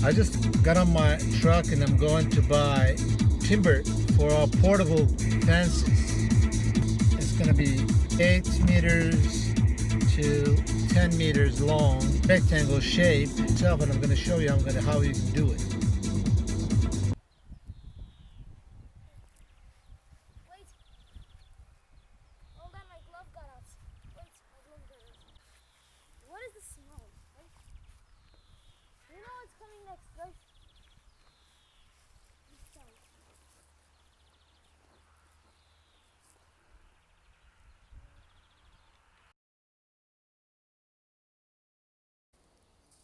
I just got on my truck and I'm going to buy timber for our portable fences. It's going to be 8 meters to 10 meters long, rectangle shape itself, and I'm going to show you how you can do it. Wait. Hold on, my glove got out. Wait, my glove got out. What is the smell? Wait. You know what's coming next, right? This sound.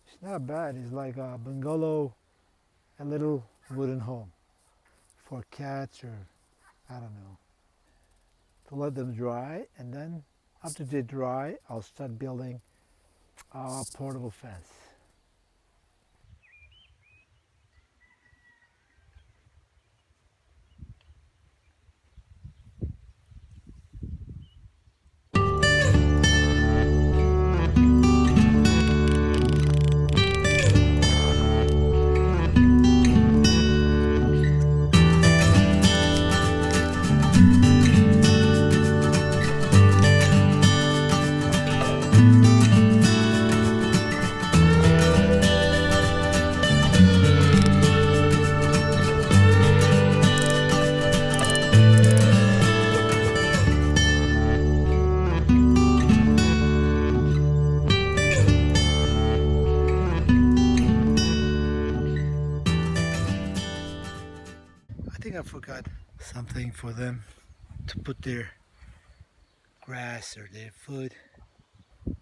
It's not bad. It's like a bungalow, a little wooden home for cats or I don't know. To let them dry, and then after they dry, I'll start building a portable fence. I think I forgot something for them to put their grass or their food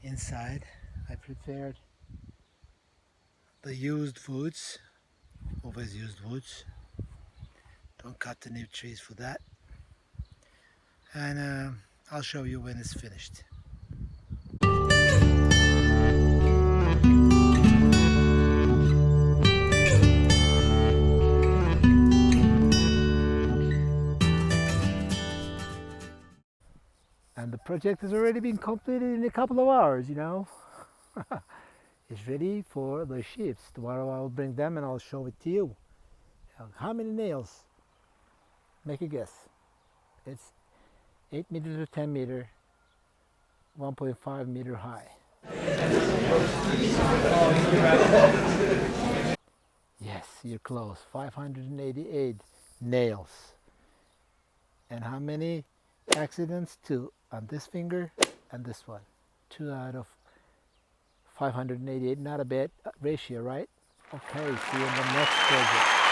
inside. I prepared the used woods, always used woods. Don't cut the new trees for that. And I'll show you when it's finished. And the project has already been completed in a couple of hours, you know. It's ready for the ships. Tomorrow I'll bring them and I'll show it to you. How many nails? Make a guess. It's 8 meters or 10 meter, 1.5 meter high. Yes, you're close. 588 nails. And how many accidents? 2 on this finger and this one. 2 out of 588. Not a bad ratio, right? Okay, see you in the next project.